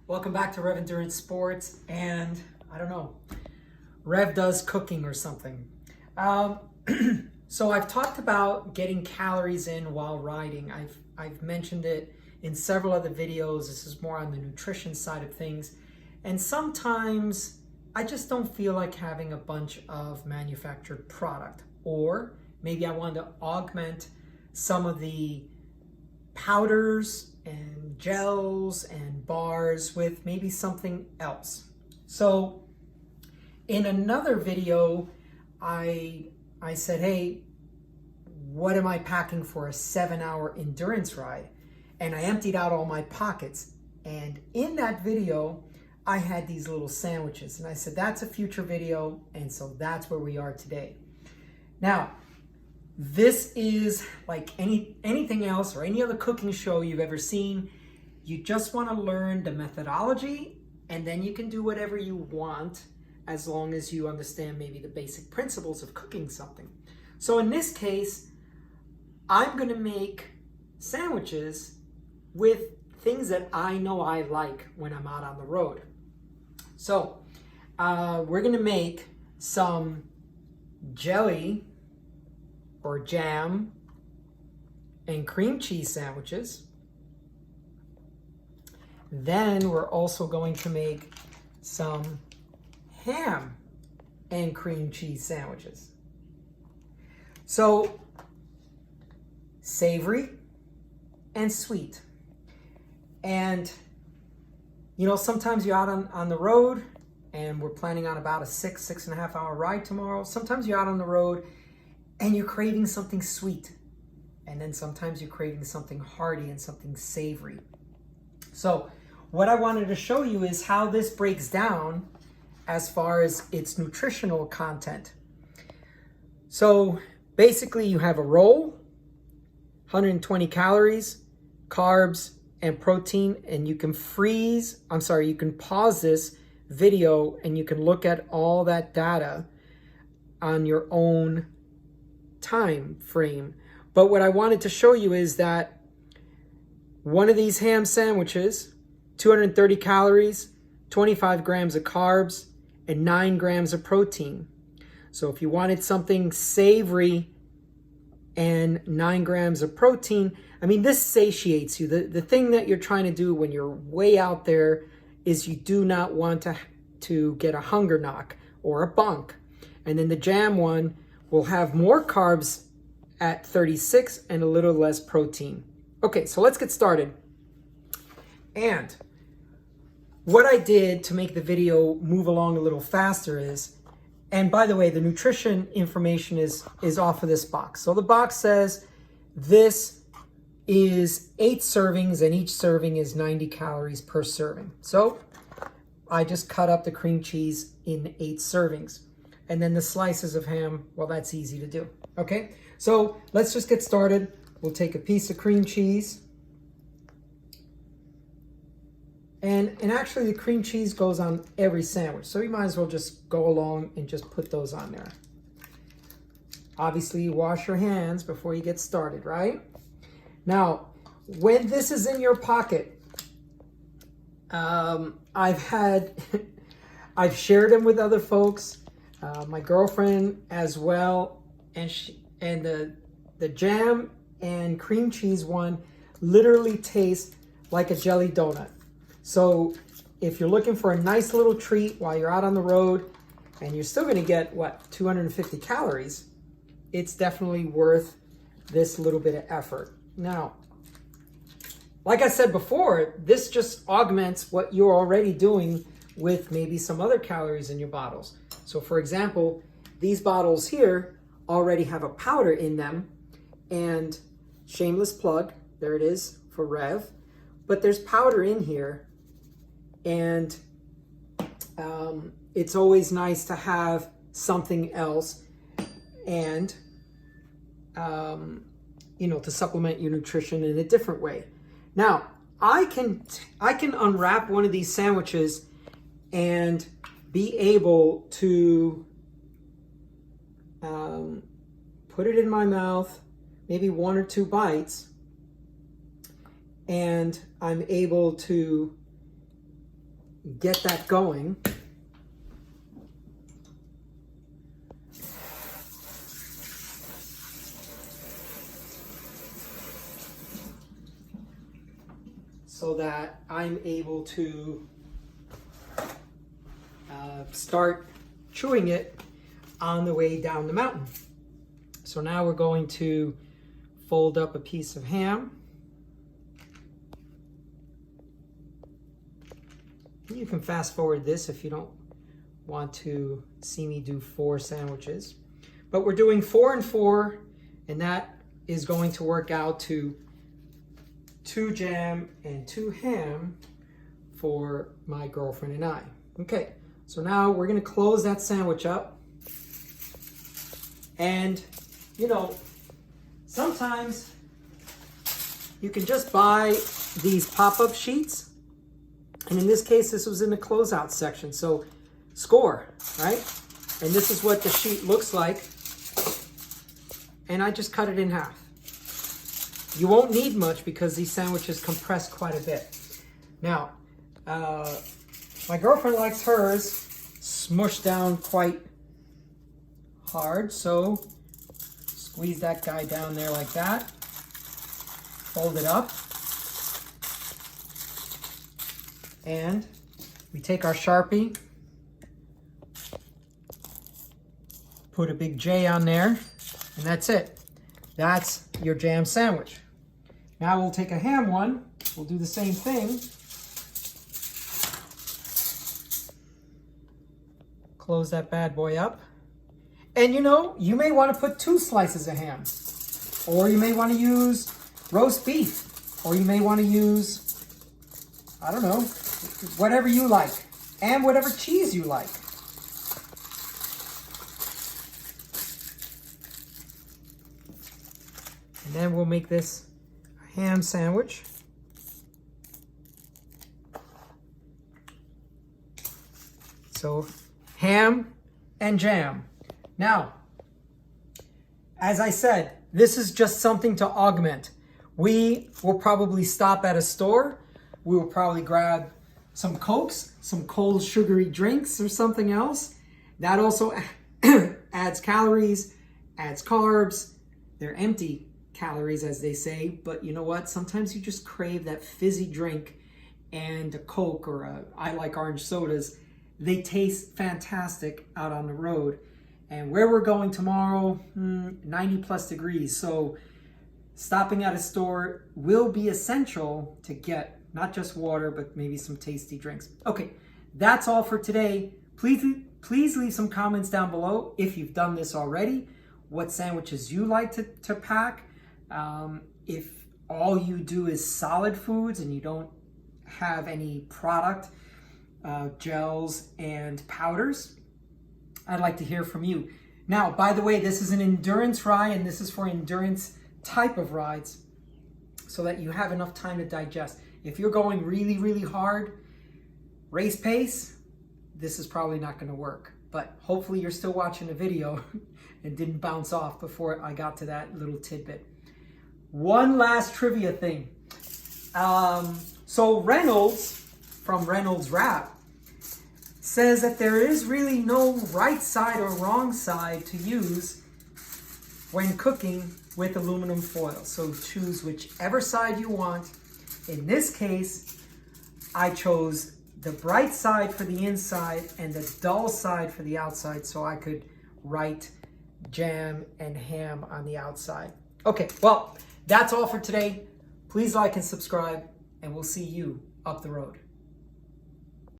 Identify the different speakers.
Speaker 1: Welcome back to Rev Endurance Sports, and I don't know, Rev does cooking or something. Um, so I've talked about getting calories in while riding. I've mentioned it in several other videos. This is more on the nutrition side of things. And sometimes I just don't feel like having a bunch of manufactured product, or maybe I want to augment some of the powders and gels and bars with maybe something else. So in another video, I said, hey, what am I packing for a 7-hour endurance ride? And I emptied out all my pockets. And in that video, I had these little sandwiches. And I said, that's a future video. And so that's where we are today. Now, this is like anything else or any other cooking show you've ever seen. You just want to learn the methodology, and then you can do whatever you want as long as you understand maybe the basic principles of cooking something. So in this case, I'm going to make sandwiches with things that I know I like when I'm out on the road. So we're going to make some jelly or jam and cream cheese sandwiches. Then we're also going to make some ham and cream cheese sandwiches. So savory and sweet. And you know, sometimes you're out on the road and we're planning on about a 6.5 hour ride tomorrow. Sometimes you're out on the road and you're craving something sweet. And then sometimes you're craving something hearty and something savory. So what I wanted to show you is how this breaks down as far as its nutritional content. So basically you have a roll, 120 calories, carbs, and protein, and you can you can pause this video and you can look at all that data on your own time frame. But what I wanted to show you is that one of these ham sandwiches, 230 calories, 25 grams of carbs, and 9 grams of protein. So if you wanted something savory and 9 grams of protein, I mean, this satiates you. The thing that you're trying to do when you're way out there is you do not want to get a hunger knock or a bunk. And then the jam one will have more carbs at 36 and a little less protein. Okay, so let's get started. And what I did to make the video move along a little faster is, and by the way, the nutrition information is off of this box. So the box says this is 8 servings and each serving is 90 calories per serving. So I just cut up the cream cheese in 8 servings. And then the slices of ham, well, that's easy to do. Okay, so let's just get started. We'll take a piece of cream cheese. And actually the cream cheese goes on every sandwich. So you might as well just go along and just put those on there. Obviously you wash your hands before you get started, right? Now, when this is in your pocket, I've shared them with other folks, my girlfriend as well, and the jam and cream cheese one literally tastes like a jelly donut. So if you're looking for a nice little treat while you're out on the road and you're still going to get, 250 calories, it's definitely worth this little bit of effort. Now, like I said before, this just augments what you're already doing with maybe some other calories in your bottles. So for example, these bottles here already have a powder in them, and shameless plug, there it is for Rev, but there's powder in here, and it's always nice to have something else and to supplement your nutrition in a different way. Now, I can unwrap one of these sandwiches and be able to put it in my mouth, maybe 1 or 2 bites, and I'm able to get that going. So that I'm able to start chewing it on the way down the mountain. So now we're going to fold up a piece of ham. You can fast forward this if you don't want to see me do 4 sandwiches. But we're doing 4 and 4, and that is going to work out to 2 jam and 2 ham for my girlfriend and I. Okay, so now we're gonna close that sandwich up. And, you know, sometimes you can just buy these pop-up sheets. And in this case, this was in the closeout section. So score, right? And this is what the sheet looks like. And I just cut it in half. You won't need much because these sandwiches compress quite a bit. Now, my girlfriend likes hers smushed down quite hard. So squeeze that guy down there like that. Fold it up. And we take our Sharpie, put a big J on there, and that's it. That's your jam sandwich. Now we'll take a ham one. We'll do the same thing. Close that bad boy up. And you know, you may want to put 2 slices of ham. Or you may want to use roast beef. Or you may want to use, I don't know, whatever you like. And whatever cheese you like. And then we'll make this a ham sandwich. So, ham and jam. Now, as I said, this is just something to augment. We will probably stop at a store. We will probably grab some Cokes, some cold sugary drinks or something else. That also adds calories, adds carbs. They're empty calories, as they say, but you know what? Sometimes you just crave that fizzy drink, and a Coke or I like orange sodas. They taste fantastic out on the road. And where we're going tomorrow, 90 plus degrees. So stopping at a store will be essential to get not just water, but maybe some tasty drinks. Okay, that's all for today. Please leave some comments down below if you've done this already, what sandwiches you like to pack. If all you do is solid foods and you don't have any product, gels and powders, I'd like to hear from you. Now, by the way, this is an endurance ride, and this is for endurance type of rides so that you have enough time to digest. If you're going really, really hard, race pace, this is probably not going to work. But hopefully you're still watching the video and didn't bounce off before I got to that little tidbit. One last trivia thing. So Reynolds, from Reynolds Wrap, says that there is really no right side or wrong side to use when cooking with aluminum foil. So choose whichever side you want. In this case, I chose the bright side for the inside and the dull side for the outside so I could write jam and ham on the outside. Okay, well, that's all for today. Please like and subscribe, and we'll see you up the road.